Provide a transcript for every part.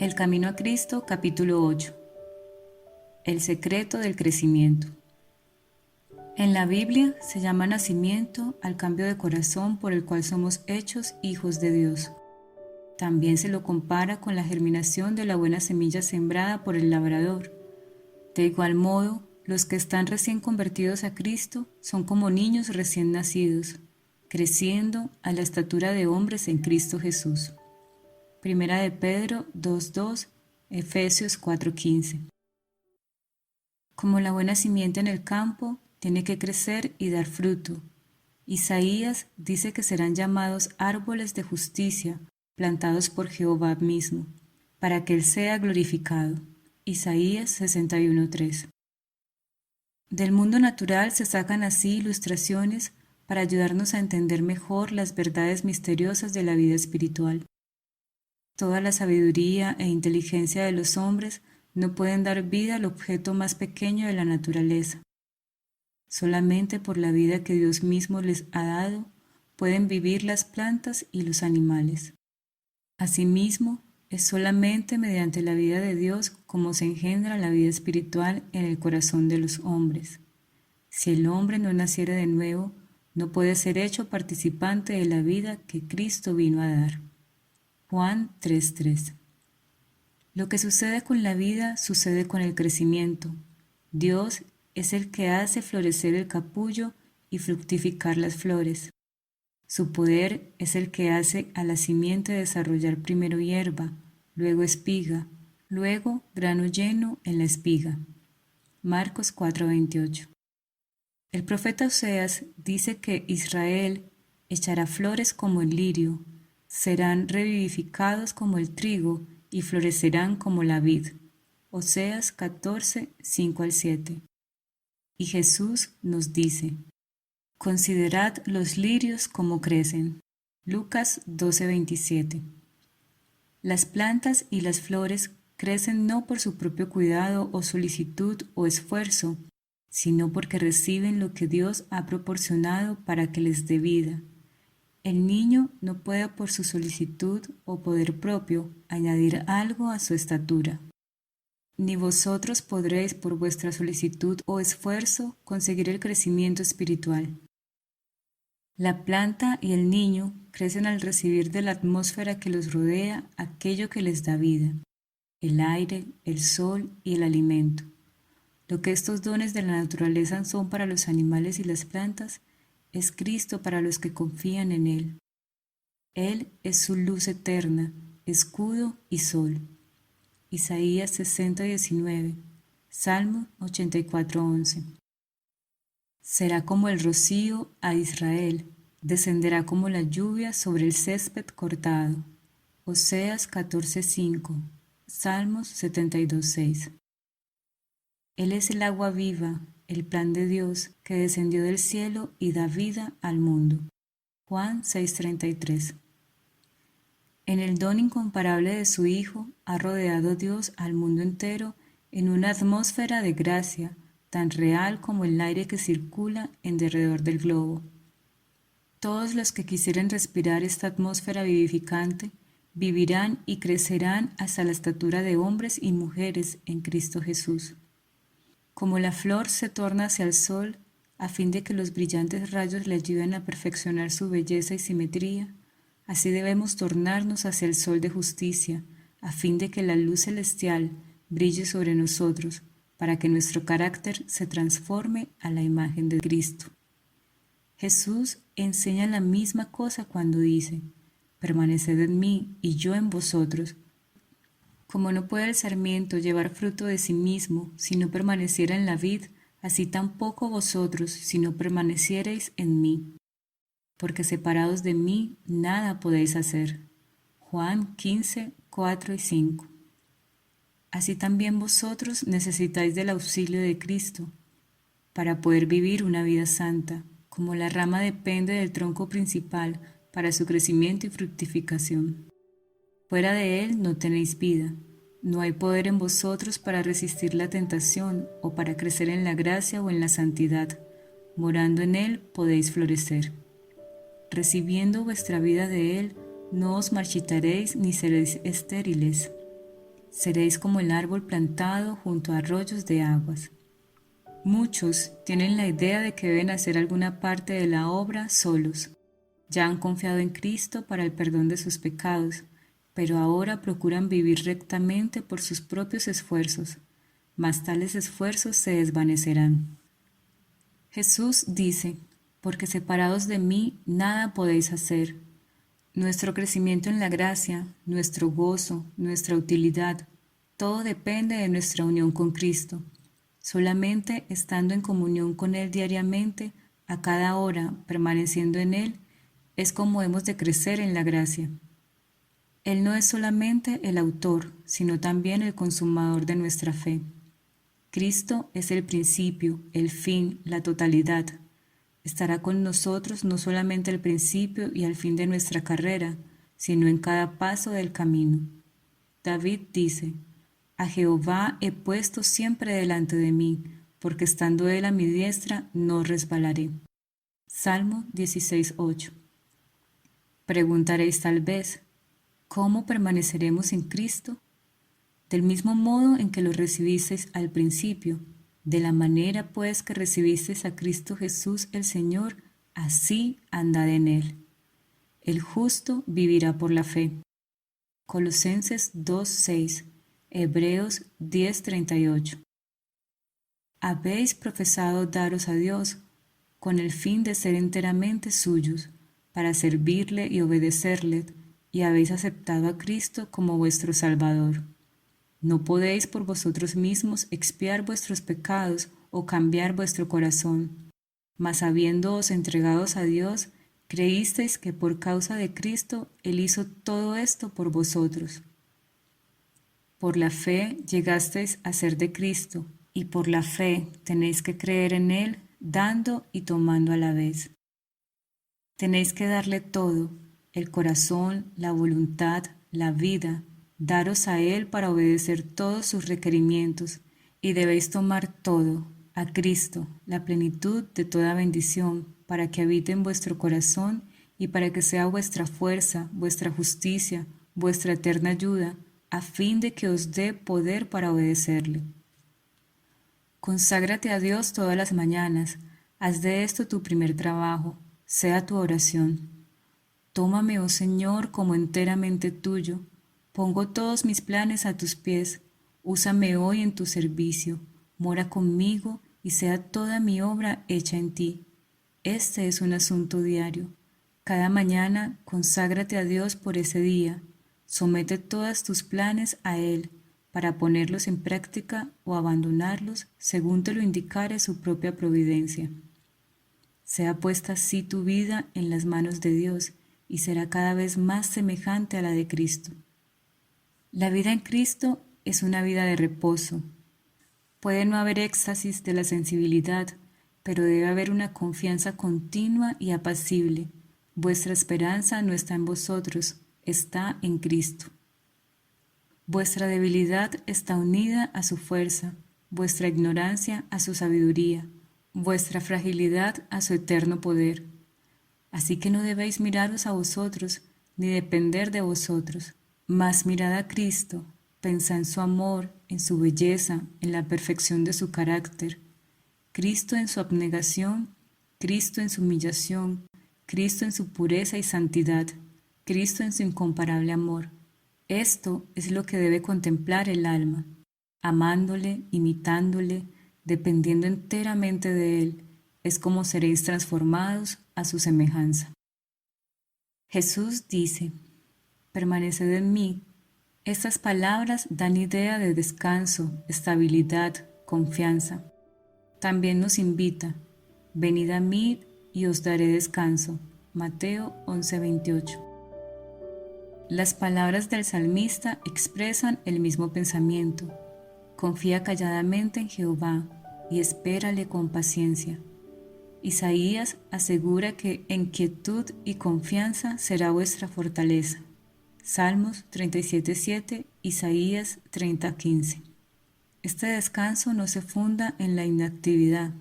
El Camino a Cristo, capítulo 8. El secreto del crecimiento. En la Biblia se llama nacimiento al cambio de corazón por el cual somos hechos hijos de Dios. También se lo compara con la germinación de la buena semilla sembrada por el labrador. De igual modo, los que están recién convertidos a Cristo son como niños recién nacidos, creciendo a la estatura de hombres en Cristo Jesús. Primera de Pedro 2:2, Efesios 4:15. Como la buena simiente en el campo, tiene que crecer y dar fruto. Isaías dice que serán llamados árboles de justicia, plantados por Jehová mismo, para que Él sea glorificado. Isaías 61:3. Del mundo natural se sacan así ilustraciones para ayudarnos a entender mejor las verdades misteriosas de la vida espiritual. Toda la sabiduría e inteligencia de los hombres no pueden dar vida al objeto más pequeño de la naturaleza. Solamente por la vida que Dios mismo les ha dado pueden vivir las plantas y los animales. Asimismo, es solamente mediante la vida de Dios como se engendra la vida espiritual en el corazón de los hombres. Si el hombre no naciere de nuevo, no puede ser hecho participante de la vida que Cristo vino a dar. Juan 3:3. Lo que sucede con la vida sucede con el crecimiento. Dios es el que hace florecer el capullo y fructificar las flores. Su poder es el que hace a la simiente desarrollar primero hierba, luego espiga, luego grano lleno en la espiga. Marcos 4:28. El profeta Oseas dice que Israel echará flores como el lirio, serán revivificados como el trigo y florecerán como la vid. Oseas 14:5-7. Y Jesús nos dice: considerad los lirios como crecen. Lucas 12:27. Las plantas y las flores crecen no por su propio cuidado o solicitud o esfuerzo, sino porque reciben lo que Dios ha proporcionado para que les dé vida. El niño no puede por su solicitud o poder propio añadir algo a su estatura. Ni vosotros podréis por vuestra solicitud o esfuerzo conseguir el crecimiento espiritual. La planta y el niño crecen al recibir de la atmósfera que los rodea aquello que les da vida, el aire, el sol y el alimento. Lo que estos dones de la naturaleza son para los animales y las plantas, es Cristo para los que confían en Él. Él es su luz eterna, escudo y sol. Isaías 60:19, Salmo 84:11. Será como el rocío a Israel, descenderá como la lluvia sobre el césped cortado. Oseas 14:5, Salmos 72:6. Él es el agua viva, el plan de Dios que descendió del cielo y da vida al mundo. Juan 6:33. En el don incomparable de su Hijo ha rodeado Dios al mundo entero en una atmósfera de gracia tan real como el aire que circula en derredor del globo. Todos los que quisieren respirar esta atmósfera vivificante vivirán y crecerán hasta la estatura de hombres y mujeres en Cristo Jesús. Como la flor se torna hacia el sol a fin de que los brillantes rayos le ayuden a perfeccionar su belleza y simetría, así debemos tornarnos hacia el sol de justicia, a fin de que la luz celestial brille sobre nosotros, para que nuestro carácter se transforme a la imagen de Cristo. Jesús enseña la misma cosa cuando dice: permaneced en mí y yo en vosotros. Como no puede el sarmiento llevar fruto de sí mismo si no permaneciera en la vid, así tampoco vosotros si no permaneciereis en mí. Porque separados de mí nada podéis hacer. Juan 15:4-5. Así también vosotros necesitáis del auxilio de Cristo para poder vivir una vida santa, como la rama depende del tronco principal para su crecimiento y fructificación. Fuera de él no tenéis vida. No hay poder en vosotros para resistir la tentación o para crecer en la gracia o en la santidad. Morando en él podéis florecer. Recibiendo vuestra vida de él, no os marchitaréis ni seréis estériles. Seréis como el árbol plantado junto a arroyos de aguas. Muchos tienen la idea de que deben hacer alguna parte de la obra solos. Ya han confiado en Cristo para el perdón de sus pecados, pero ahora procuran vivir rectamente por sus propios esfuerzos, mas tales esfuerzos se desvanecerán. Jesús dice, porque separados de mí nada podéis hacer. Nuestro crecimiento en la gracia, nuestro gozo, nuestra utilidad, todo depende de nuestra unión con Cristo. Solamente estando en comunión con Él diariamente, a cada hora, permaneciendo en Él, es como hemos de crecer en la gracia. Él no es solamente el autor, sino también el consumador de nuestra fe. Cristo es el principio, el fin, la totalidad. Estará con nosotros no solamente al principio y al fin de nuestra carrera, sino en cada paso del camino. David dice, a Jehová he puesto siempre delante de mí, porque estando Él a mi diestra, no resbalaré. Salmo 16:8. Preguntaréis tal vez, ¿cómo permaneceremos en Cristo? Del mismo modo en que lo recibisteis al principio, de la manera pues que recibisteis a Cristo Jesús el Señor, así andad en Él. El justo vivirá por la fe. Colosenses 2:6, Hebreos 10:38. Habéis profesado daros a Dios, con el fin de ser enteramente suyos, para servirle y obedecerle, y habéis aceptado a Cristo como vuestro Salvador. No podéis por vosotros mismos expiar vuestros pecados o cambiar vuestro corazón, mas habiéndoos entregados a Dios, creísteis que por causa de Cristo Él hizo todo esto por vosotros. Por la fe llegasteis a ser de Cristo, y por la fe tenéis que creer en Él, dando y tomando a la vez. Tenéis que darle todo, el corazón, la voluntad, la vida, daros a Él para obedecer todos sus requerimientos, y debéis tomar todo, a Cristo, la plenitud de toda bendición, para que habite en vuestro corazón y para que sea vuestra fuerza, vuestra justicia, vuestra eterna ayuda, a fin de que os dé poder para obedecerle. Conságrate a Dios todas las mañanas, haz de esto tu primer trabajo, sea tu oración. Tómame, oh Señor, como enteramente tuyo. Pongo todos mis planes a tus pies. Úsame hoy en tu servicio. Mora conmigo y sea toda mi obra hecha en ti. Este es un asunto diario. Cada mañana conságrate a Dios por ese día. Somete todos tus planes a Él para ponerlos en práctica o abandonarlos según te lo indicare su propia providencia. Sea puesta así tu vida en las manos de Dios y será cada vez más semejante a la de Cristo. La vida en Cristo es una vida de reposo. Puede no haber éxtasis de la sensibilidad, pero debe haber una confianza continua y apacible. Vuestra esperanza no está en vosotros, está en Cristo. Vuestra debilidad está unida a su fuerza, vuestra ignorancia a su sabiduría, vuestra fragilidad a su eterno poder. Así que no debéis miraros a vosotros, ni depender de vosotros, mas mirad a Cristo, pensad en su amor, en su belleza, en la perfección de su carácter. Cristo en su abnegación, Cristo en su humillación, Cristo en su pureza y santidad, Cristo en su incomparable amor. Esto es lo que debe contemplar el alma, amándole, imitándole, dependiendo enteramente de Él, es como seréis transformados a su semejanza. Jesús dice, permaneced en mí. Estas palabras dan idea de descanso, estabilidad, confianza. También nos invita, venid a mí y os daré descanso. Mateo 11:28. Las palabras del salmista expresan el mismo pensamiento. Confía calladamente en Jehová y espérale con paciencia. Isaías asegura que en quietud y confianza será vuestra fortaleza. Salmos 37:7, Isaías 30:15. Este descanso no se funda en la inactividad,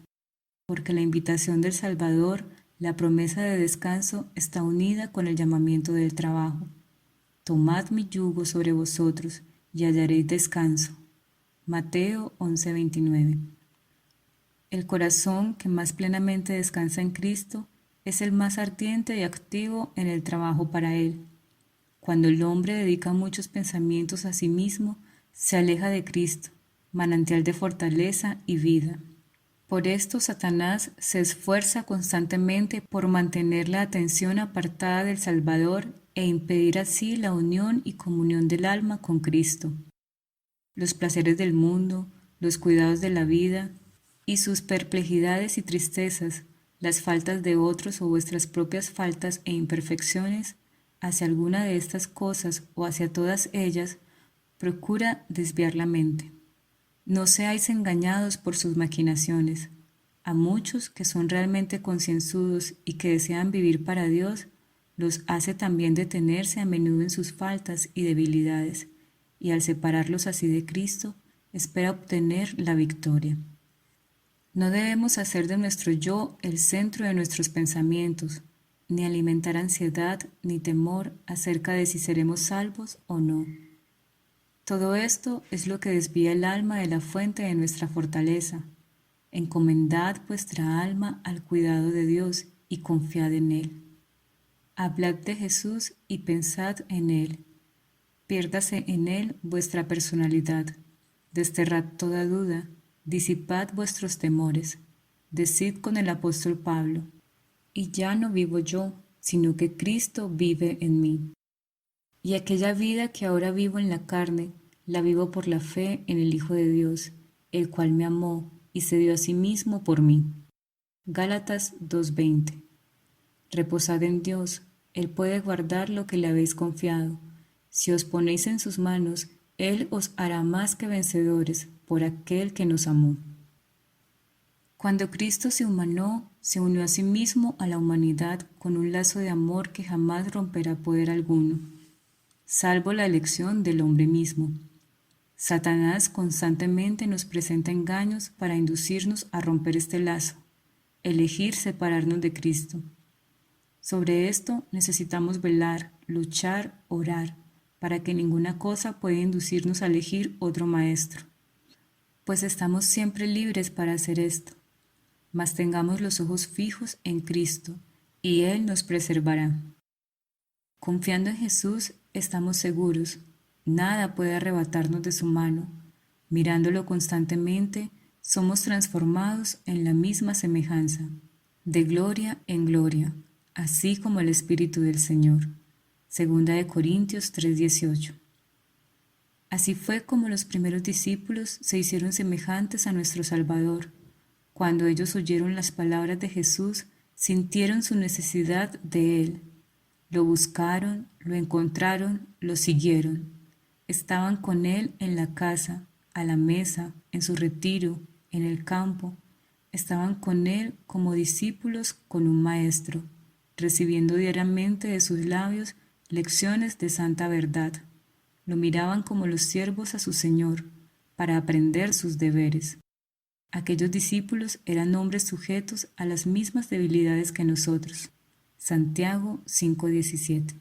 porque la invitación del Salvador, la promesa de descanso, está unida con el llamamiento del trabajo. Tomad mi yugo sobre vosotros y hallaréis descanso. Mateo 11:29. El corazón que más plenamente descansa en Cristo es el más ardiente y activo en el trabajo para Él. Cuando el hombre dedica muchos pensamientos a sí mismo, se aleja de Cristo, manantial de fortaleza y vida. Por esto Satanás se esfuerza constantemente por mantener la atención apartada del Salvador e impedir así la unión y comunión del alma con Cristo. Los placeres del mundo, los cuidados de la vida y sus perplejidades y tristezas, las faltas de otros o vuestras propias faltas e imperfecciones, hacia alguna de estas cosas o hacia todas ellas, procura desviar la mente. No seáis engañados por sus maquinaciones. A muchos que son realmente concienzudos y que desean vivir para Dios, los hace también detenerse a menudo en sus faltas y debilidades, y al separarlos así de Cristo, espera obtener la victoria. No debemos hacer de nuestro yo el centro de nuestros pensamientos, ni alimentar ansiedad ni temor acerca de si seremos salvos o no. Todo esto es lo que desvía el alma de la fuente de nuestra fortaleza. Encomendad vuestra alma al cuidado de Dios y confiad en Él. Hablad de Jesús y pensad en Él. Piérdase en Él vuestra personalidad. Desterrad toda duda, disipad vuestros temores. Decid con el apóstol Pablo, y ya no vivo yo, sino que Cristo vive en mí. Y aquella vida que ahora vivo en la carne, la vivo por la fe en el Hijo de Dios, el cual me amó y se dio a sí mismo por mí. Gálatas 2:20. Reposad en Dios, Él puede guardar lo que le habéis confiado. Si os ponéis en sus manos, Él os hará más que vencedores por aquel que nos amó. Cuando Cristo se humanó, se unió a sí mismo a la humanidad con un lazo de amor que jamás romperá poder alguno, salvo la elección del hombre mismo. Satanás constantemente nos presenta engaños para inducirnos a romper este lazo, elegir separarnos de Cristo. Sobre esto necesitamos velar, luchar, orar, para que ninguna cosa pueda inducirnos a elegir otro maestro, pues estamos siempre libres para hacer esto. Mas tengamos los ojos fijos en Cristo, y Él nos preservará. Confiando en Jesús, estamos seguros, nada puede arrebatarnos de su mano. Mirándolo constantemente, somos transformados en la misma semejanza, de gloria en gloria, así como el Espíritu del Señor. Segunda de Corintios 3:18. Así fue como los primeros discípulos se hicieron semejantes a nuestro Salvador. Cuando ellos oyeron las palabras de Jesús, sintieron su necesidad de Él. Lo buscaron, lo encontraron, lo siguieron. Estaban con Él en la casa, a la mesa, en su retiro, en el campo. Estaban con Él como discípulos con un maestro, recibiendo diariamente de sus labios lecciones de santa verdad. Lo miraban como los siervos a su Señor, para aprender sus deberes. Aquellos discípulos eran hombres sujetos a las mismas debilidades que nosotros. Santiago 5:17.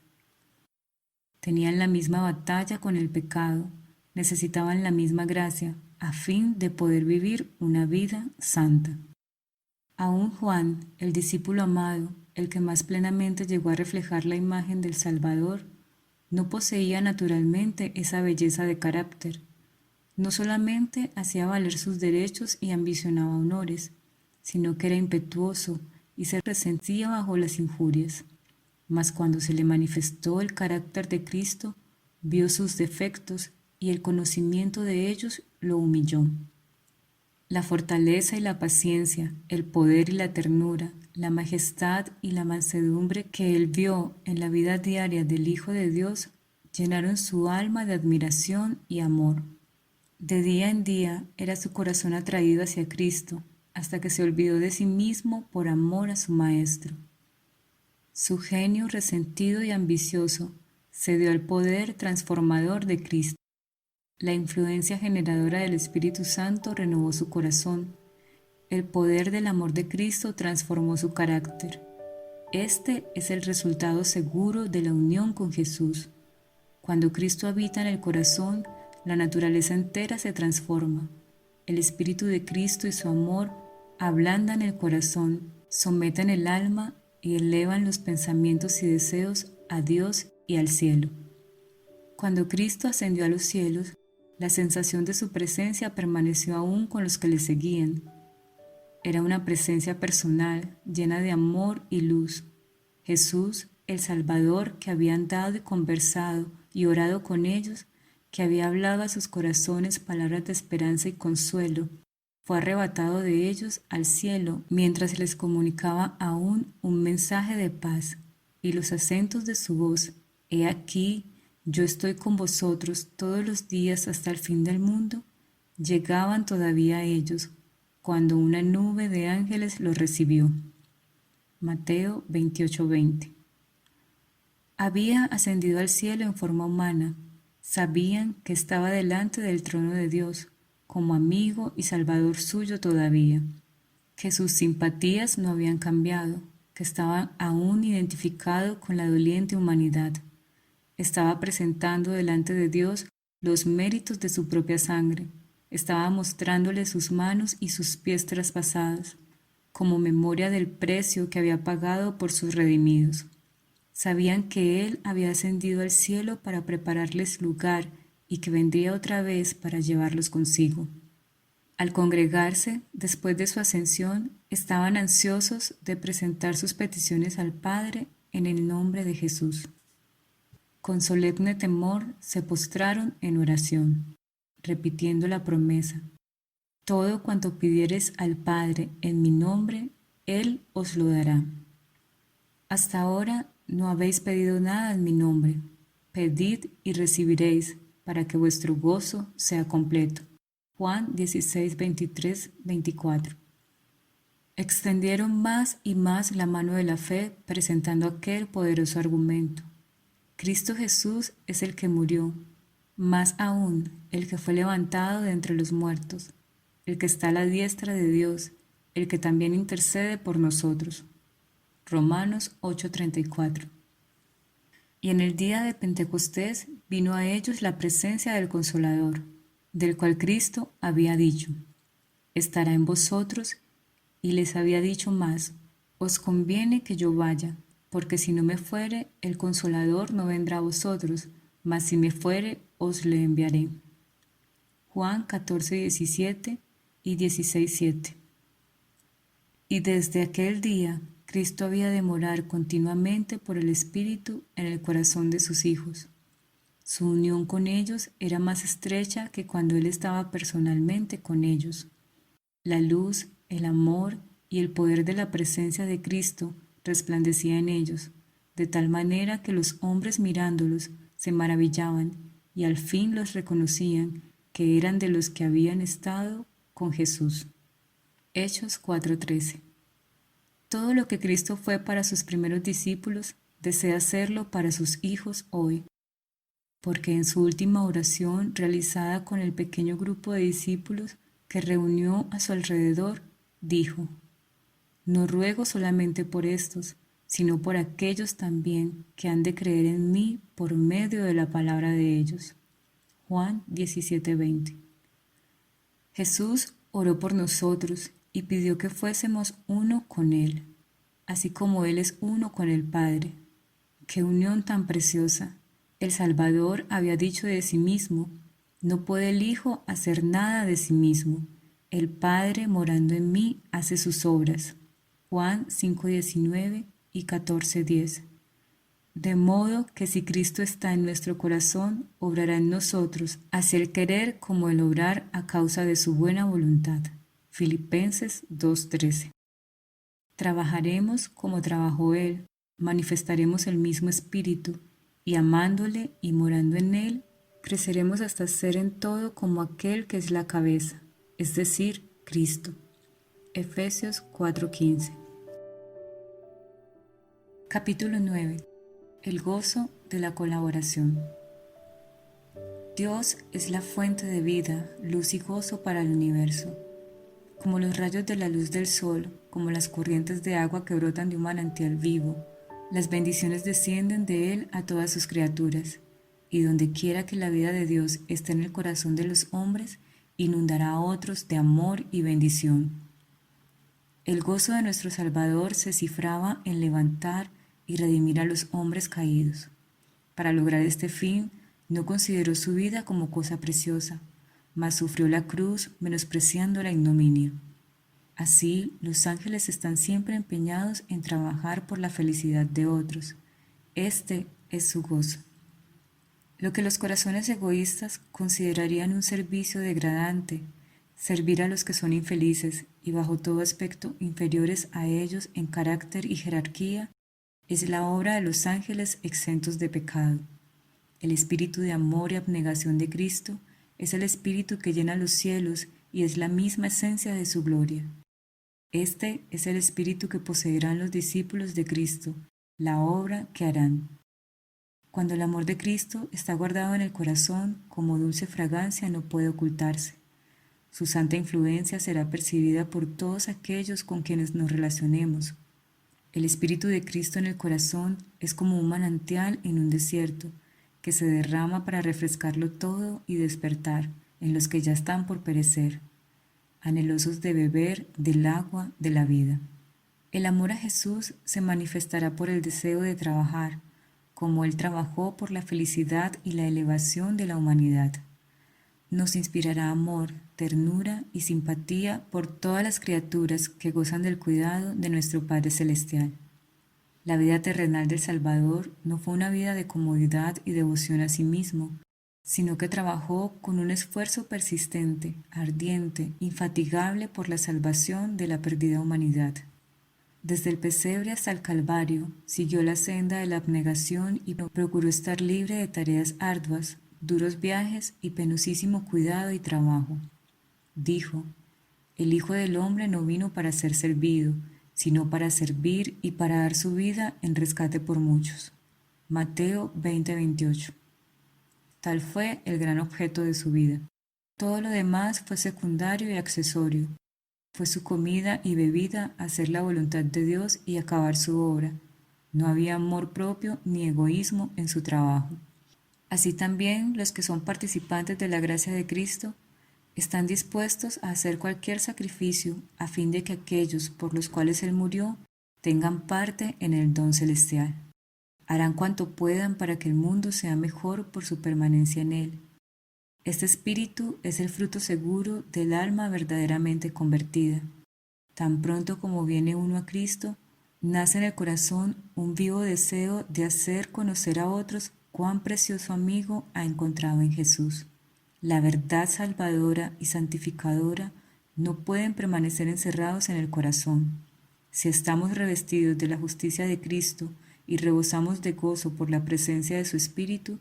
Tenían la misma batalla con el pecado, necesitaban la misma gracia a fin de poder vivir una vida santa. Aún Juan, el discípulo amado, el que más plenamente llegó a reflejar la imagen del Salvador, no poseía naturalmente esa belleza de carácter. No solamente hacía valer sus derechos y ambicionaba honores, sino que era impetuoso y se resentía bajo las injurias. Mas cuando se le manifestó el carácter de Cristo, vio sus defectos y el conocimiento de ellos lo humilló. La fortaleza y la paciencia, el poder y la ternura, la majestad y la mansedumbre que él vio en la vida diaria del Hijo de Dios llenaron su alma de admiración y amor. De día en día era su corazón atraído hacia Cristo, hasta que se olvidó de sí mismo por amor a su Maestro. Su genio resentido y ambicioso cedió al poder transformador de Cristo. La influencia generadora del Espíritu Santo renovó su corazón. El poder del amor de Cristo transformó su carácter. Este es el resultado seguro de la unión con Jesús. Cuando Cristo habita en el corazón, la naturaleza entera se transforma. El Espíritu de Cristo y su amor ablandan el corazón, someten el alma y elevan los pensamientos y deseos a Dios y al cielo. Cuando Cristo ascendió a los cielos, la sensación de su presencia permaneció aún con los que le seguían. Era una presencia personal, llena de amor y luz. Jesús, el Salvador, que había andado y conversado y orado con ellos, que había hablado a sus corazones palabras de esperanza y consuelo, fue arrebatado de ellos al cielo mientras les comunicaba aún un mensaje de paz, y los acentos de su voz: «He aquí, yo estoy con vosotros todos los días hasta el fin del mundo», llegaban todavía a ellos, cuando una nube de ángeles los recibió. Mateo 28:20. Había ascendido al cielo en forma humana. Sabían que estaba delante del trono de Dios, como amigo y salvador suyo todavía, que sus simpatías no habían cambiado, que estaba aún identificado con la doliente humanidad. Estaba presentando delante de Dios los méritos de su propia sangre. Estaba mostrándole sus manos y sus pies traspasados, como memoria del precio que había pagado por sus redimidos. Sabían que Él había ascendido al cielo para prepararles lugar y que vendría otra vez para llevarlos consigo. Al congregarse, después de su ascensión, estaban ansiosos de presentar sus peticiones al Padre en el nombre de Jesús. Con solemne temor se postraron en oración, repitiendo la promesa: «Todo cuanto pidiereis al Padre en mi nombre, Él os lo dará». Hasta ahora no habéis pedido nada en mi nombre. Pedid y recibiréis, para que vuestro gozo sea completo. Juan 16, 23, 24. Extendieron más y más la mano de la fe, presentando aquel poderoso argumento: Cristo Jesús es el que murió, más aún el que fue levantado de entre los muertos, el que está a la diestra de Dios, el que también intercede por nosotros. Romanos 8:34. Y en el día de Pentecostés vino a ellos la presencia del Consolador, del cual Cristo había dicho: «Estará en vosotros», y les había dicho más: «Os conviene que yo vaya, porque si no me fuere, el Consolador no vendrá a vosotros, mas si me fuere, os le enviaré». Juan 14:17 y 16:7. Y desde aquel día, Cristo había de morar continuamente por el Espíritu en el corazón de sus hijos. Su unión con ellos era más estrecha que cuando Él estaba personalmente con ellos. La luz, el amor y el poder de la presencia de Cristo resplandecía en ellos, de tal manera que los hombres mirándolos se maravillaban y al fin los reconocían que eran de los que habían estado con Jesús. Hechos 4:13. Todo lo que Cristo fue para sus primeros discípulos, desea hacerlo para sus hijos hoy, porque en su última oración realizada con el pequeño grupo de discípulos que reunió a su alrededor, dijo: «No ruego solamente por estos, sino por aquellos también que han de creer en mí por medio de la palabra de ellos». Juan 17:20. Jesús oró por nosotros y pidió que fuésemos uno con Él, así como Él es uno con el Padre. ¡Qué unión tan preciosa! El Salvador había dicho de sí mismo: «No puede el Hijo hacer nada de sí mismo. El Padre, morando en mí, hace sus obras». Juan 5:19 y 14:10. De modo que si Cristo está en nuestro corazón, obrará en nosotros, así el querer como el obrar a causa de su buena voluntad. Filipenses 2:13. Trabajaremos como trabajó Él, manifestaremos el mismo espíritu, y amándole y morando en Él, creceremos hasta ser en todo como aquel que es la cabeza, es decir, Cristo. Efesios 4:15. Capítulo 9. El gozo de la colaboración. Dios es la fuente de vida, luz y gozo para el universo. Como los rayos de la luz del sol, como las corrientes de agua que brotan de un manantial vivo, las bendiciones descienden de Él a todas sus criaturas. y donde quiera que la vida de Dios esté en el corazón de los hombres, inundará a otros de amor y bendición. El gozo de nuestro Salvador se cifraba en levantar y redimir a los hombres caídos. Para lograr este fin, no consideró su vida como cosa preciosa, mas sufrió la cruz menospreciando la ignominia. Así, los ángeles están siempre empeñados en trabajar por la felicidad de otros. Este es su gozo. Lo que los corazones egoístas considerarían un servicio degradante, servir a los que son infelices y bajo todo aspecto inferiores a ellos en carácter y jerarquía, es la obra de los ángeles exentos de pecado. El espíritu de amor y abnegación de Cristo es el espíritu que llena los cielos y es la misma esencia de su gloria. Este es el espíritu que poseerán los discípulos de Cristo, la obra que harán. Cuando el amor de Cristo está guardado en el corazón, como dulce fragancia no puede ocultarse. Su santa influencia será percibida por todos aquellos con quienes nos relacionemos. El Espíritu de Cristo en el corazón es como un manantial en un desierto, que se derrama para refrescarlo todo y despertar en los que ya están por perecer, anhelosos de beber del agua de la vida. El amor a Jesús se manifestará por el deseo de trabajar, como Él trabajó por la felicidad y la elevación de la humanidad. Nos inspirará amor, ternura y simpatía por todas las criaturas que gozan del cuidado de nuestro Padre Celestial. La vida terrenal del Salvador no fue una vida de comodidad y devoción a sí mismo, sino que trabajó con un esfuerzo persistente, ardiente, infatigable por la salvación de la perdida humanidad. Desde el pesebre hasta el Calvario, siguió la senda de la abnegación y procuró estar libre de tareas arduas, duros viajes y penosísimo cuidado y trabajo. Dijo: el Hijo del Hombre no vino para ser servido, sino para servir y para dar su vida en rescate por muchos. Mateo 20:28. Tal fue el gran objeto de su vida. Todo lo demás fue secundario y accesorio. Fue su comida y bebida hacer la voluntad de Dios y acabar su obra. No había amor propio ni egoísmo en su trabajo. Así también los que son participantes de la gracia de Cristo están dispuestos a hacer cualquier sacrificio a fin de que aquellos por los cuales Él murió tengan parte en el don celestial. Harán cuanto puedan para que el mundo sea mejor por su permanencia en Él. Este espíritu es el fruto seguro del alma verdaderamente convertida. Tan pronto como viene uno a Cristo, nace en el corazón un vivo deseo de hacer conocer a otros cuán precioso amigo ha encontrado en Jesús. La verdad salvadora y santificadora no pueden permanecer encerrados en el corazón. Si estamos revestidos de la justicia de Cristo y rebosamos de gozo por la presencia de su Espíritu,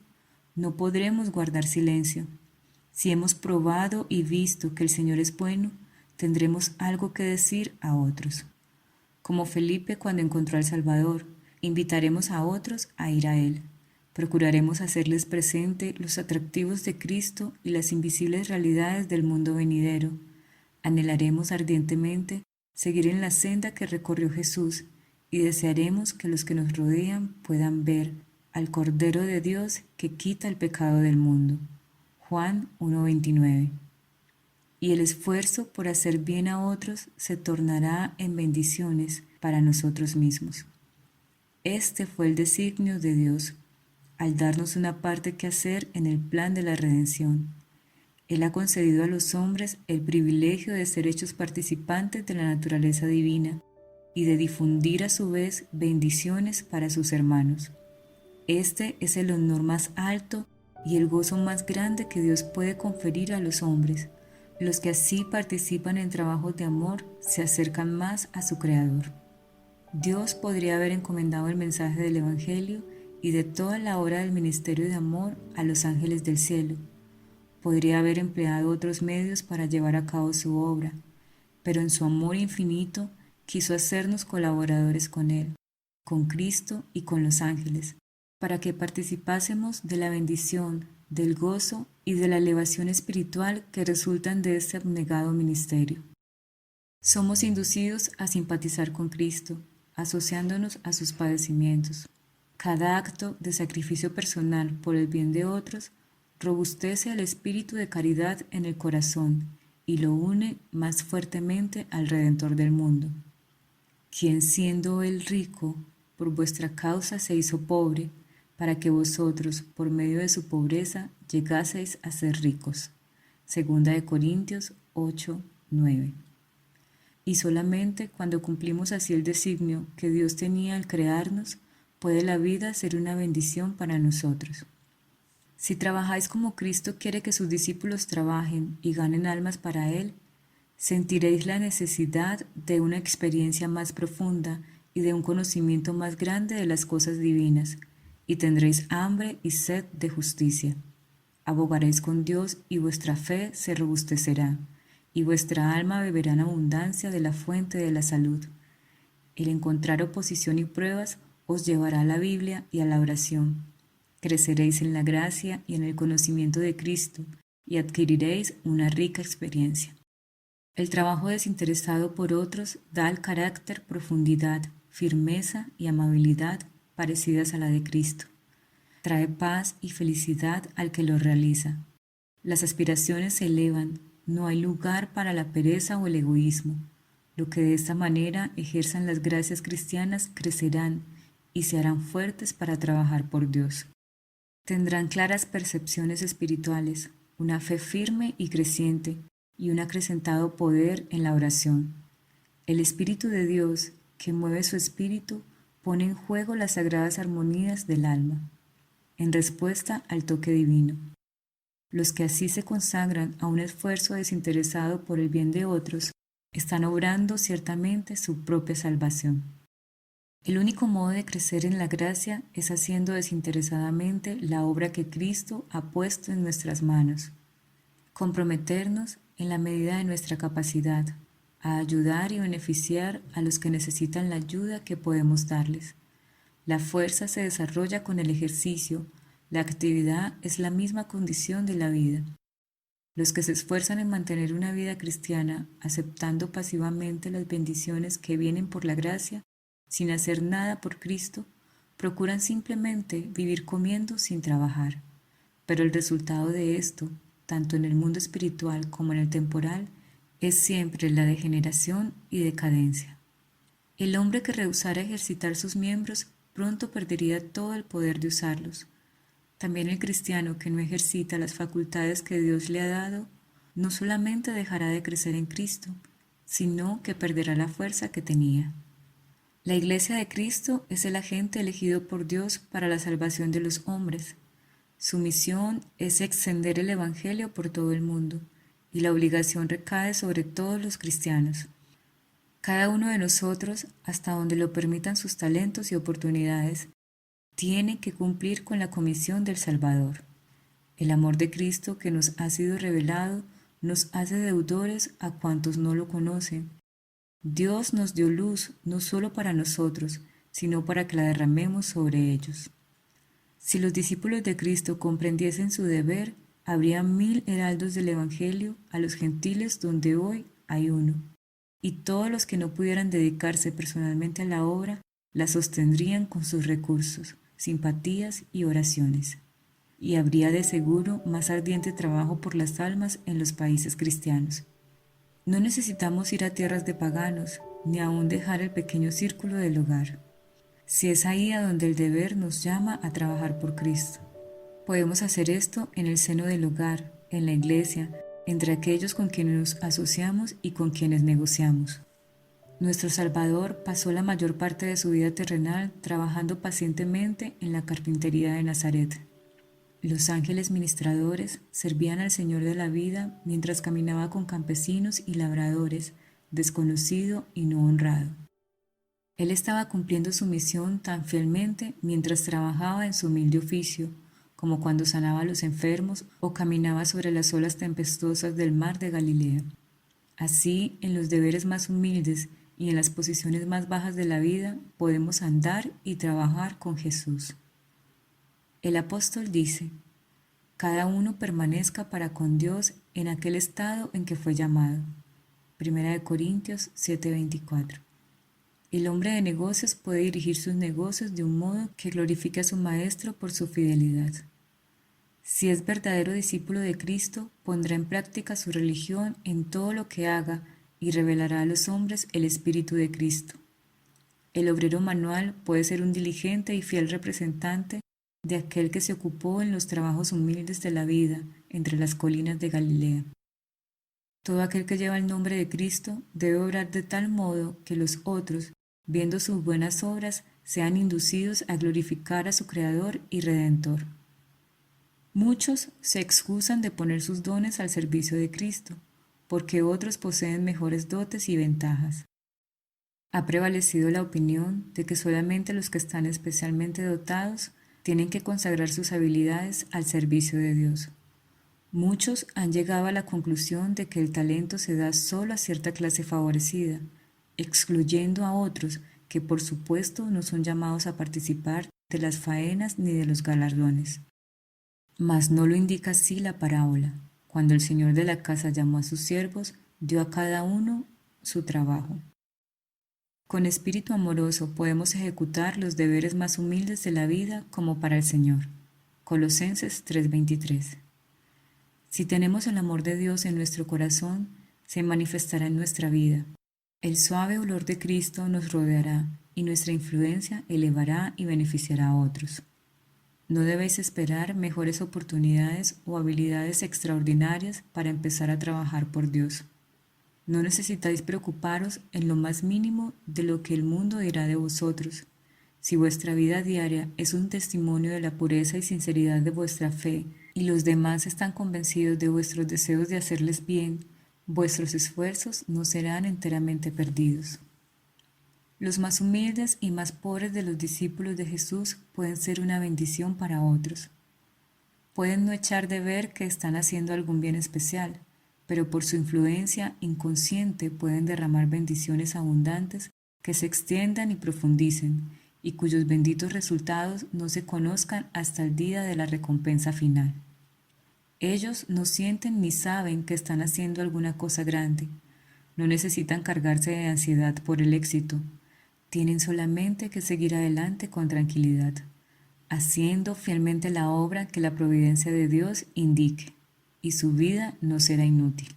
no podremos guardar silencio. Si hemos probado y visto que el Señor es bueno, tendremos algo que decir a otros. Como Felipe cuando encontró al Salvador, invitaremos a otros a ir a Él. Procuraremos hacerles presente los atractivos de Cristo y las invisibles realidades del mundo venidero. Anhelaremos ardientemente seguir en la senda que recorrió Jesús y desearemos que los que nos rodean puedan ver al Cordero de Dios que quita el pecado del mundo. Juan 1:29. Y el esfuerzo por hacer bien a otros se tornará en bendiciones para nosotros mismos. Este fue el designio de Dios, al darnos una parte que hacer en el plan de la redención. Él ha concedido a los hombres el privilegio de ser hechos participantes de la naturaleza divina y de difundir a su vez bendiciones para sus hermanos. Este es el honor más alto y el gozo más grande que Dios puede conferir a los hombres. Los que así participan en trabajos de amor se acercan más a su Creador. Dios podría haber encomendado el mensaje del Evangelio y de toda la obra del ministerio de amor a los ángeles del cielo. Podría haber empleado otros medios para llevar a cabo su obra, pero en su amor infinito quiso hacernos colaboradores con Él, con Cristo y con los ángeles, para que participásemos de la bendición, del gozo y de la elevación espiritual que resultan de este abnegado ministerio. Somos inducidos a simpatizar con Cristo, asociándonos a sus padecimientos. Cada acto de sacrificio personal por el bien de otros robustece el espíritu de caridad en el corazón y lo une más fuertemente al Redentor del mundo, quien siendo él rico, por vuestra causa se hizo pobre, para que vosotros, por medio de su pobreza, llegaseis a ser ricos. Segunda de Corintios 8, 9. Y solamente cuando cumplimos así el designio que Dios tenía al crearnos, puede la vida ser una bendición para nosotros. Si trabajáis como Cristo quiere que sus discípulos trabajen y ganen almas para Él, sentiréis la necesidad de una experiencia más profunda y de un conocimiento más grande de las cosas divinas, y tendréis hambre y sed de justicia. Abogaréis con Dios y vuestra fe se robustecerá, y vuestra alma beberá en abundancia de la fuente de la salud. El encontrar oposición y pruebas os llevará a la Biblia y a la oración. Creceréis en la gracia y en el conocimiento de Cristo, y adquiriréis una rica experiencia. El trabajo desinteresado por otros da al carácter profundidad, firmeza y amabilidad parecidas a la de Cristo. Trae paz y felicidad al que lo realiza. Las aspiraciones se elevan, no hay lugar para la pereza o el egoísmo. Lo que de esta manera ejerzan las gracias cristianas crecerán y se harán fuertes para trabajar por Dios. Tendrán claras percepciones espirituales, una fe firme y creciente, y un acrecentado poder en la oración. El Espíritu de Dios, que mueve su espíritu, pone en juego las sagradas armonías del alma, en respuesta al toque divino. Los que así se consagran a un esfuerzo desinteresado por el bien de otros, están obrando ciertamente su propia salvación. El único modo de crecer en la gracia es haciendo desinteresadamente la obra que Cristo ha puesto en nuestras manos. Comprometernos, en la medida de nuestra capacidad, a ayudar y beneficiar a los que necesitan la ayuda que podemos darles. La fuerza se desarrolla con el ejercicio, la actividad es la misma condición de la vida. Los que se esfuerzan en mantener una vida cristiana, aceptando pasivamente las bendiciones que vienen por la gracia, sin hacer nada por Cristo, procuran simplemente vivir comiendo sin trabajar. Pero el resultado de esto, tanto en el mundo espiritual como en el temporal, es siempre la degeneración y decadencia. El hombre que rehusara ejercitar sus miembros pronto perdería todo el poder de usarlos. También el cristiano que no ejercita las facultades que Dios le ha dado, no solamente dejará de crecer en Cristo, sino que perderá la fuerza que tenía. La Iglesia de Cristo es el agente elegido por Dios para la salvación de los hombres. Su misión es extender el Evangelio por todo el mundo, y la obligación recae sobre todos los cristianos. Cada uno de nosotros, hasta donde lo permitan sus talentos y oportunidades, tiene que cumplir con la comisión del Salvador. El amor de Cristo que nos ha sido revelado nos hace deudores a cuantos no lo conocen. Dios nos dio luz no solo para nosotros, sino para que la derramemos sobre ellos. Si los discípulos de Cristo comprendiesen su deber, habría 1000 heraldos del Evangelio a los gentiles donde hoy hay uno, y todos los que no pudieran dedicarse personalmente a la obra, la sostendrían con sus recursos, simpatías y oraciones. Y habría de seguro más ardiente trabajo por las almas en los países cristianos. No necesitamos ir a tierras de paganos, ni aún dejar el pequeño círculo del hogar. Si es ahí a donde el deber nos llama a trabajar por Cristo. Podemos hacer esto en el seno del hogar, en la iglesia, entre aquellos con quienes nos asociamos y con quienes negociamos. Nuestro Salvador pasó la mayor parte de su vida terrenal trabajando pacientemente en la carpintería de Nazaret. Los ángeles ministradores servían al Señor de la vida mientras caminaba con campesinos y labradores, desconocido y no honrado. Él estaba cumpliendo su misión tan fielmente mientras trabajaba en su humilde oficio, como cuando sanaba a los enfermos o caminaba sobre las olas tempestuosas del mar de Galilea. Así, en los deberes más humildes y en las posiciones más bajas de la vida, podemos andar y trabajar con Jesús. El apóstol dice: cada uno permanezca para con Dios en aquel estado en que fue llamado. 1 Corintios 7:24. El hombre de negocios puede dirigir sus negocios de un modo que glorifique a su maestro por su fidelidad. Si es verdadero discípulo de Cristo, pondrá en práctica su religión en todo lo que haga y revelará a los hombres el Espíritu de Cristo. El obrero manual puede ser un diligente y fiel representante de aquel que se ocupó en los trabajos humildes de la vida entre las colinas de Galilea. Todo aquel que lleva el nombre de Cristo debe obrar de tal modo que los otros, viendo sus buenas obras, sean inducidos a glorificar a su Creador y Redentor. Muchos se excusan de poner sus dones al servicio de Cristo, porque otros poseen mejores dotes y ventajas. Ha prevalecido la opinión de que solamente los que están especialmente dotados tienen que consagrar sus habilidades al servicio de Dios. Muchos han llegado a la conclusión de que el talento se da solo a cierta clase favorecida, excluyendo a otros que por supuesto no son llamados a participar de las faenas ni de los galardones. Mas no lo indica así la parábola. Cuando el señor de la casa llamó a sus siervos, dio a cada uno su trabajo. Con espíritu amoroso podemos ejecutar los deberes más humildes de la vida como para el Señor. Colosenses 3:23. Si tenemos el amor de Dios en nuestro corazón, se manifestará en nuestra vida. El suave olor de Cristo nos rodeará y nuestra influencia elevará y beneficiará a otros. No debéis esperar mejores oportunidades o habilidades extraordinarias para empezar a trabajar por Dios. No necesitáis preocuparos en lo más mínimo de lo que el mundo dirá de vosotros. Si vuestra vida diaria es un testimonio de la pureza y sinceridad de vuestra fe, y los demás están convencidos de vuestros deseos de hacerles bien, vuestros esfuerzos no serán enteramente perdidos. Los más humildes y más pobres de los discípulos de Jesús pueden ser una bendición para otros. Pueden no echar de ver que están haciendo algún bien especial, pero por su influencia inconsciente pueden derramar bendiciones abundantes que se extiendan y profundicen, y cuyos benditos resultados no se conozcan hasta el día de la recompensa final. Ellos no sienten ni saben que están haciendo alguna cosa grande. No necesitan cargarse de ansiedad por el éxito. Tienen solamente que seguir adelante con tranquilidad, haciendo fielmente la obra que la providencia de Dios indique, y su vida no será inútil.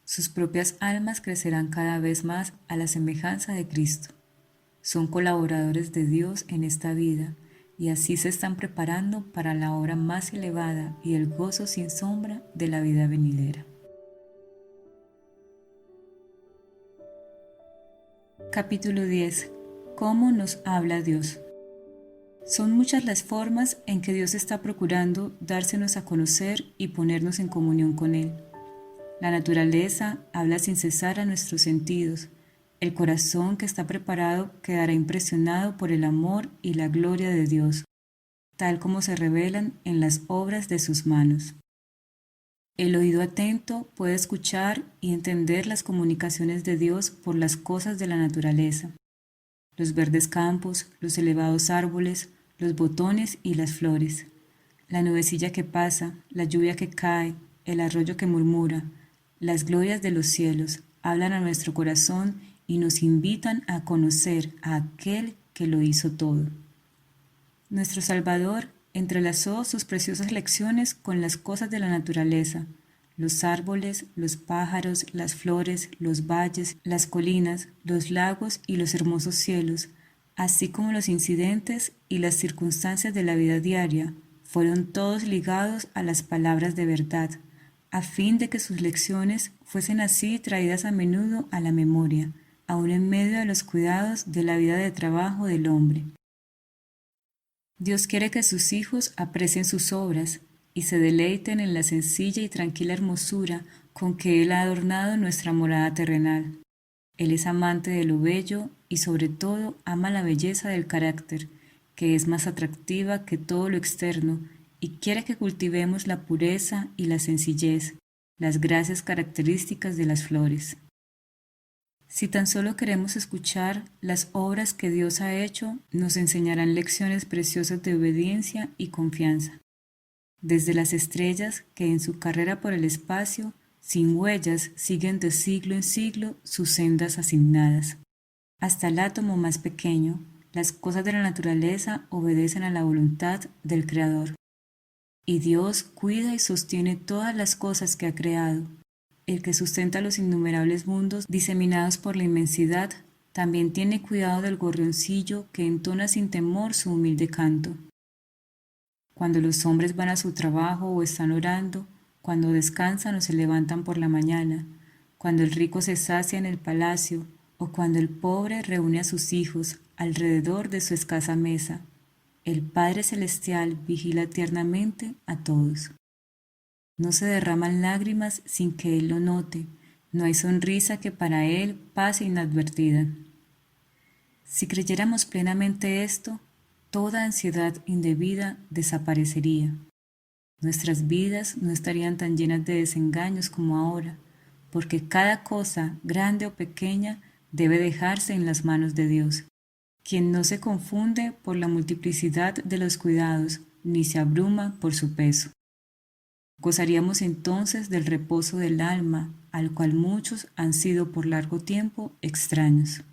Sus propias almas crecerán cada vez más a la semejanza de Cristo. Son colaboradores de Dios en esta vida, y así se están preparando para la obra más elevada y el gozo sin sombra de la vida venidera. Capítulo 10. ¿Cómo nos habla Dios? Son muchas las formas en que Dios está procurando dársenos a conocer y ponernos en comunión con Él. La naturaleza habla sin cesar a nuestros sentidos. El corazón que está preparado quedará impresionado por el amor y la gloria de Dios, tal como se revelan en las obras de sus manos. El oído atento puede escuchar y entender las comunicaciones de Dios por las cosas de la naturaleza. Los verdes campos, los elevados árboles, los botones y las flores, la nubecilla que pasa, la lluvia que cae, el arroyo que murmura, las glorias de los cielos, hablan a nuestro corazón y nos invitan a conocer a aquel que lo hizo todo. Nuestro Salvador entrelazó sus preciosas lecciones con las cosas de la naturaleza, los árboles, los pájaros, las flores, los valles, las colinas, los lagos y los hermosos cielos, así como los incidentes y las circunstancias de la vida diaria, fueron todos ligados a las palabras de verdad, a fin de que sus lecciones fuesen así traídas a menudo a la memoria, aun en medio de los cuidados de la vida de trabajo del hombre. Dios quiere que sus hijos aprecien sus obras y se deleiten en la sencilla y tranquila hermosura con que Él ha adornado nuestra morada terrenal. Él es amante de lo bello y sobre todo ama la belleza del carácter, que es más atractiva que todo lo externo, y quiere que cultivemos la pureza y la sencillez, las gracias características de las flores. Si tan solo queremos escuchar las obras que Dios ha hecho, nos enseñarán lecciones preciosas de obediencia y confianza. Desde las estrellas que en su carrera por el espacio, sin huellas, siguen de siglo en siglo sus sendas asignadas. Hasta el átomo más pequeño, las cosas de la naturaleza obedecen a la voluntad del Creador. Y Dios cuida y sostiene todas las cosas que ha creado. El que sustenta los innumerables mundos diseminados por la inmensidad, también tiene cuidado del gorrioncillo que entona sin temor su humilde canto. Cuando los hombres van a su trabajo o están orando, cuando descansan o se levantan por la mañana, cuando el rico se sacia en el palacio o cuando el pobre reúne a sus hijos alrededor de su escasa mesa, el Padre Celestial vigila tiernamente a todos. No se derraman lágrimas sin que Él lo note, no hay sonrisa que para Él pase inadvertida. Si creyéramos plenamente esto, toda ansiedad indebida desaparecería. Nuestras vidas no estarían tan llenas de desengaños como ahora, porque cada cosa, grande o pequeña, debe dejarse en las manos de Dios, quien no se confunde por la multiplicidad de los cuidados, ni se abruma por su peso. Gozaríamos entonces del reposo del alma, al cual muchos han sido por largo tiempo extraños.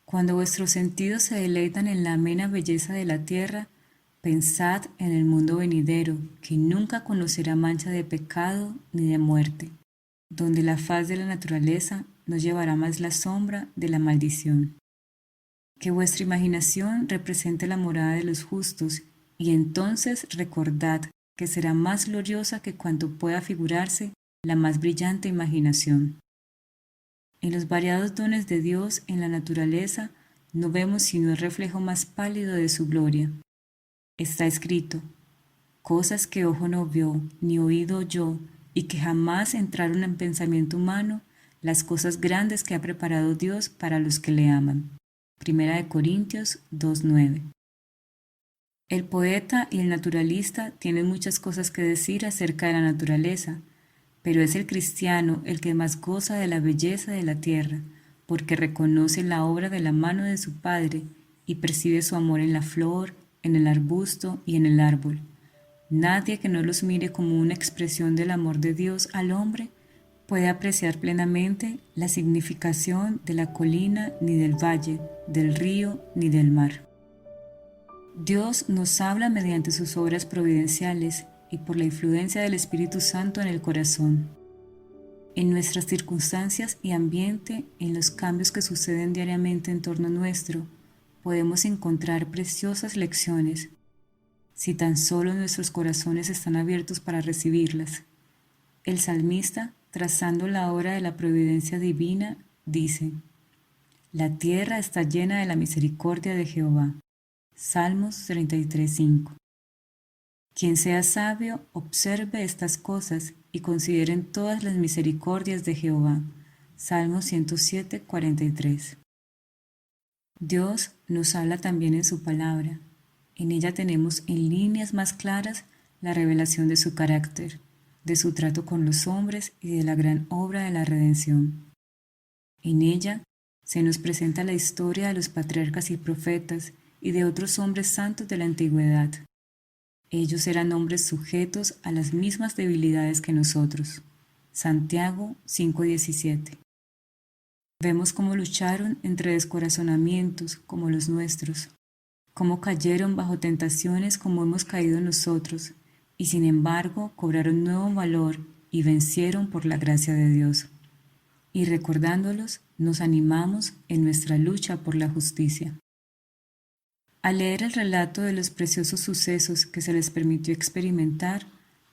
Cuando vuestros sentidos se deleitan en la amena belleza de la tierra, pensad en el mundo venidero, que nunca conocerá mancha de pecado ni de muerte, donde la faz de la naturaleza no llevará más la sombra de la maldición. Que vuestra imaginación represente la morada de los justos, y entonces recordad que será más gloriosa que cuanto pueda figurarse la más brillante imaginación. En los variados dones de Dios en la naturaleza no vemos sino el reflejo más pálido de su gloria. Está escrito: cosas que ojo no vio, ni oído oyó, y que jamás entraron en pensamiento humano, las cosas grandes que ha preparado Dios para los que le aman. Primera de Corintios 2:9. El poeta y el naturalista tienen muchas cosas que decir acerca de la naturaleza, pero es el cristiano el que más goza de la belleza de la tierra, porque reconoce la obra de la mano de su Padre y percibe su amor en la flor, en el arbusto y en el árbol. Nadie que no los mire como una expresión del amor de Dios al hombre puede apreciar plenamente la significación de la colina ni del valle, del río ni del mar. Dios nos habla mediante sus obras providenciales y por la influencia del Espíritu Santo en el corazón. En nuestras circunstancias y ambiente, en los cambios que suceden diariamente en torno nuestro, podemos encontrar preciosas lecciones, si tan solo nuestros corazones están abiertos para recibirlas. El salmista, trazando la obra de la providencia divina, dice: la tierra está llena de la misericordia de Jehová. Salmos 33:5. Quien sea sabio, observe estas cosas y consideren todas las misericordias de Jehová. Salmos 107:43. Dios nos habla también en su palabra. En ella tenemos en líneas más claras la revelación de su carácter, de su trato con los hombres y de la gran obra de la redención. En ella se nos presenta la historia de los patriarcas y profetas y de otros hombres santos de la antigüedad. Ellos eran hombres sujetos a las mismas debilidades que nosotros. Santiago 5:17. Vemos cómo lucharon entre descorazonamientos como los nuestros, cómo cayeron bajo tentaciones como hemos caído nosotros, y sin embargo cobraron nuevo valor y vencieron por la gracia de Dios. Y recordándolos, nos animamos en nuestra lucha por la justicia. Al leer el relato de los preciosos sucesos que se les permitió experimentar,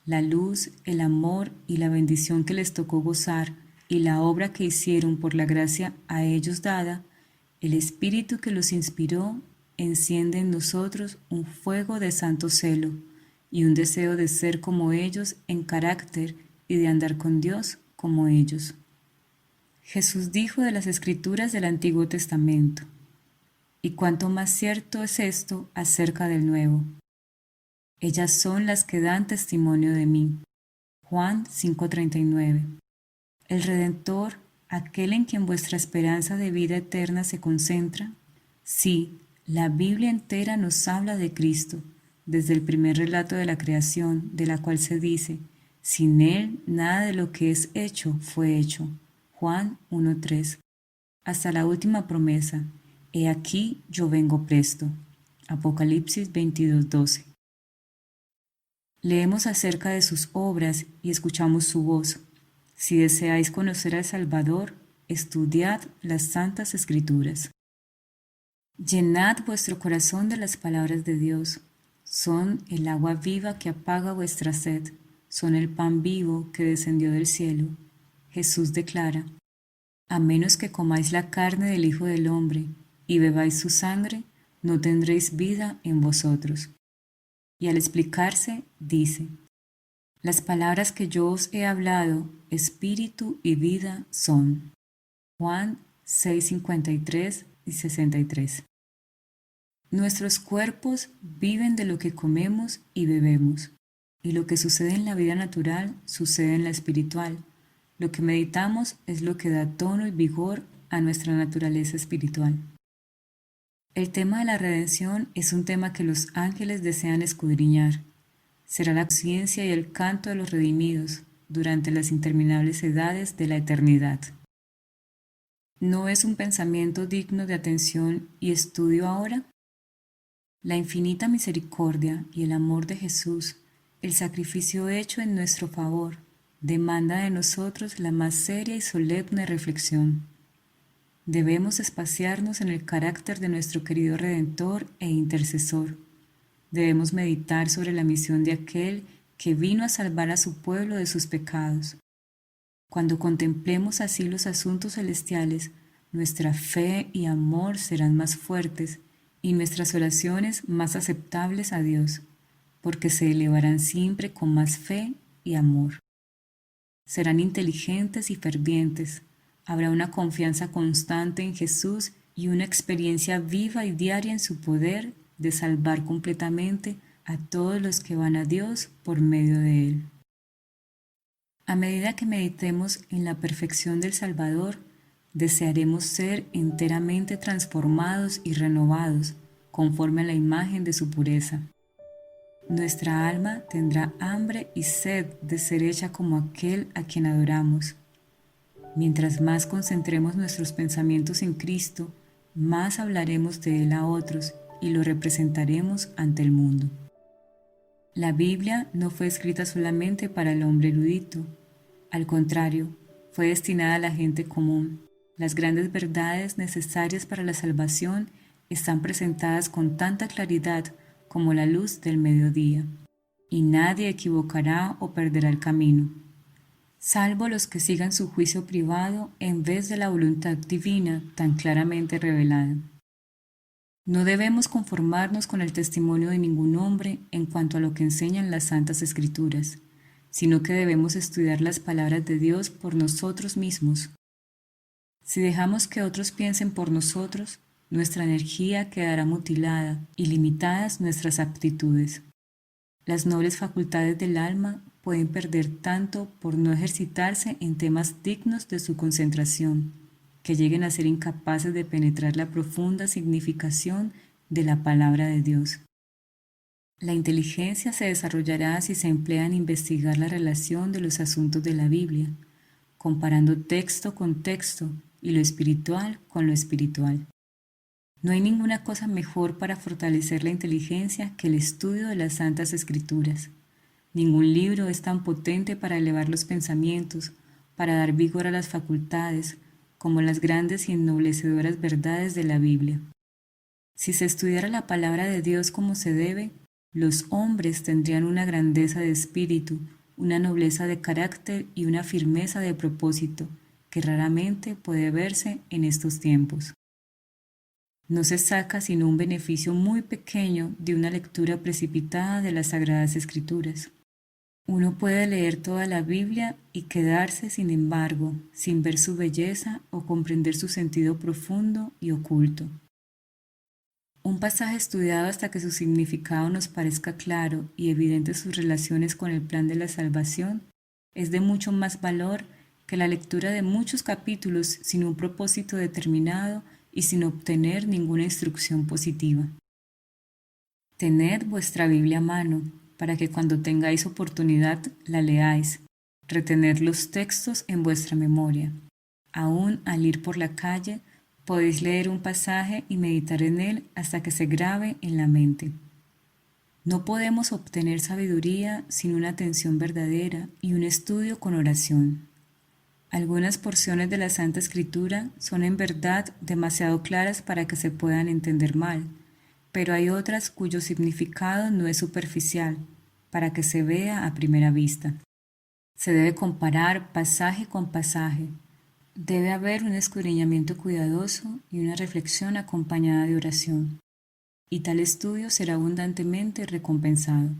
la luz, el amor y la bendición que les tocó gozar y la obra que hicieron por la gracia a ellos dada, el Espíritu que los inspiró enciende en nosotros un fuego de santo celo y un deseo de ser como ellos en carácter y de andar con Dios como ellos. Jesús dijo de las Escrituras del Antiguo Testamento: y cuánto más cierto es esto acerca del Nuevo. Ellas son las que dan testimonio de mí. Juan 5:39. El Redentor, aquel en quien vuestra esperanza de vida eterna se concentra. Sí, la Biblia entera nos habla de Cristo, desde el primer relato de la creación, de la cual se dice: sin Él nada de lo que es hecho fue hecho. Juan 1:3. hasta la última promesa: He aquí yo vengo presto. Apocalipsis 22:12. Leemos acerca de sus obras y escuchamos su voz. Si deseáis conocer al Salvador, estudiad las Santas Escrituras. Llenad vuestro corazón de las palabras de Dios. Son el agua viva que apaga vuestra sed. Son el pan vivo que descendió del cielo. Jesús declara: a menos que comáis la carne del Hijo del Hombre y bebáis su sangre, no tendréis vida en vosotros. Y al explicarse, dice: las palabras que yo os he hablado, espíritu y vida son. Juan 6:53 y 63. Nuestros cuerpos viven de lo que comemos y bebemos, y lo que sucede en la vida natural sucede en la espiritual. Lo que meditamos es lo que da tono y vigor a nuestra naturaleza espiritual. El tema de la redención es un tema que los ángeles desean escudriñar. Será la conciencia y el canto de los redimidos durante las interminables edades de la eternidad. ¿No es un pensamiento digno de atención y estudio ahora? La infinita misericordia y el amor de Jesús, el sacrificio hecho en nuestro favor, demanda de nosotros la más seria y solemne reflexión. Debemos espaciarnos en el carácter de nuestro querido Redentor e Intercesor. Debemos meditar sobre la misión de aquel que vino a salvar a su pueblo de sus pecados. Cuando contemplemos así los asuntos celestiales, nuestra fe y amor serán más fuertes y nuestras oraciones más aceptables a Dios, porque se elevarán siempre con más fe y amor. Serán inteligentes y fervientes. Habrá una confianza constante en Jesús y una experiencia viva y diaria en su poder de salvar completamente a todos los que van a Dios por medio de Él. A medida que meditemos en la perfección del Salvador, desearemos ser enteramente transformados y renovados conforme a la imagen de su pureza. Nuestra alma tendrá hambre y sed de ser hecha como aquel a quien adoramos. Mientras más concentremos nuestros pensamientos en Cristo, más hablaremos de Él a otros y lo representaremos ante el mundo. La Biblia no fue escrita solamente para el hombre erudito. Al contrario, fue destinada a la gente común. Las grandes verdades necesarias para la salvación están presentadas con tanta claridad como la luz del mediodía, y nadie equivocará o perderá el camino, salvo los que sigan su juicio privado en vez de la voluntad divina tan claramente revelada. No debemos conformarnos con el testimonio de ningún hombre en cuanto a lo que enseñan las Santas Escrituras, sino que debemos estudiar las palabras de Dios por nosotros mismos. Si dejamos que otros piensen por nosotros, nuestra energía quedará mutilada y limitadas nuestras aptitudes. Las nobles facultades del alma pueden perder tanto por no ejercitarse en temas dignos de su concentración, que lleguen a ser incapaces de penetrar la profunda significación de la palabra de Dios. La inteligencia se desarrollará si se emplea en investigar la relación de los asuntos de la Biblia, comparando texto con texto y lo espiritual con lo espiritual. No hay ninguna cosa mejor para fortalecer la inteligencia que el estudio de las Santas Escrituras. Ningún libro es tan potente para elevar los pensamientos, para dar vigor a las facultades, como las grandes y ennoblecedoras verdades de la Biblia. Si se estudiara la palabra de Dios como se debe, los hombres tendrían una grandeza de espíritu, una nobleza de carácter y una firmeza de propósito que raramente puede verse en estos tiempos. No se saca sino un beneficio muy pequeño de una lectura precipitada de las Sagradas Escrituras. Uno puede leer toda la Biblia y quedarse, sin embargo, sin ver su belleza o comprender su sentido profundo y oculto. Un pasaje estudiado hasta que su significado nos parezca claro y evidente sus relaciones con el plan de la salvación es de mucho más valor que la lectura de muchos capítulos sin un propósito determinado y sin obtener ninguna instrucción positiva. Tened vuestra Biblia a mano, para que cuando tengáis oportunidad la leáis. Retened los textos en vuestra memoria. Aún al ir por la calle, Podéis leer un pasaje y meditar en él hasta que se grabe en la mente. No podemos obtener sabiduría sin una atención verdadera y un estudio con oración. Algunas porciones de la Santa Escritura son en verdad demasiado claras para que se puedan entender mal, pero hay otras cuyo significado no es superficial, para que se vea a primera vista. Se debe comparar pasaje con pasaje. Debe haber un escudriñamiento cuidadoso y una reflexión acompañada de oración, y tal estudio será abundantemente recompensado.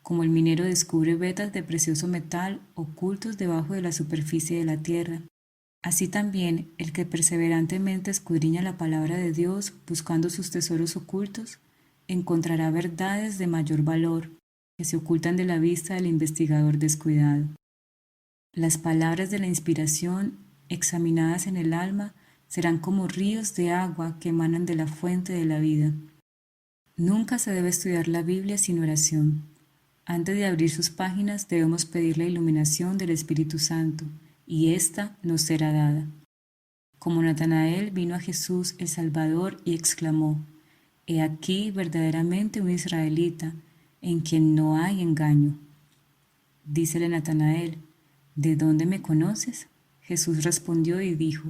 Como el minero descubre vetas de precioso metal ocultos debajo de la superficie de la tierra, así también el que perseverantemente escudriña la palabra de Dios buscando sus tesoros ocultos, encontrará verdades de mayor valor que se ocultan de la vista del investigador descuidado. Las palabras de la inspiración, examinadas en el alma, serán como ríos de agua que emanan de la fuente de la vida. Nunca se debe estudiar la Biblia sin oración. Antes de abrir sus páginas debemos pedir la iluminación del Espíritu Santo, y ésta nos será dada. Como Natanael vino a Jesús el Salvador y exclamó: «He aquí verdaderamente un israelita, en quien no hay engaño». Dícele Natanael: «¿De dónde me conoces?». Jesús respondió y dijo: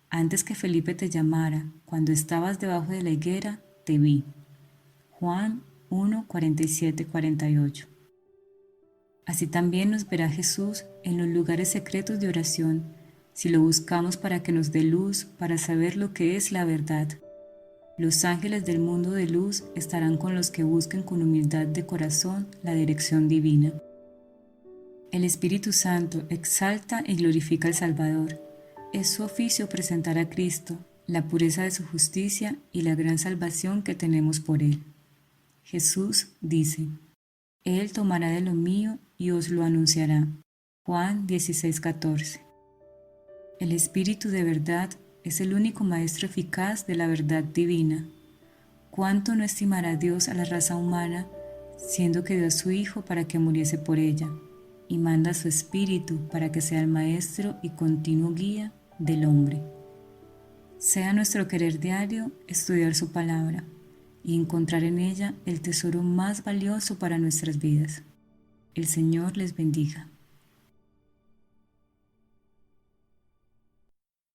«Antes que Felipe te llamara, cuando estabas debajo de la higuera, te vi». Juan 1, 47, 48. Así también nos verá Jesús en los lugares secretos de oración, si lo buscamos para que nos dé luz, para saber lo que es la verdad. Los ángeles del mundo de luz estarán con los que busquen con humildad de corazón la dirección divina. El Espíritu Santo exalta y glorifica al Salvador. Es su oficio presentar a Cristo, la pureza de su justicia y la gran salvación que tenemos por Él. Jesús dice: «Él tomará de lo mío y os lo anunciará». Juan 16:14. El Espíritu de verdad es el único maestro eficaz de la verdad divina. ¿Cuánto no estimará Dios a la raza humana, siendo que dio a su Hijo para que muriese por ella, y manda a su Espíritu para que sea el maestro y continuo guía del hombre? Sea nuestro querer diario estudiar su palabra y encontrar en ella el tesoro más valioso para nuestras vidas. El Señor les bendiga.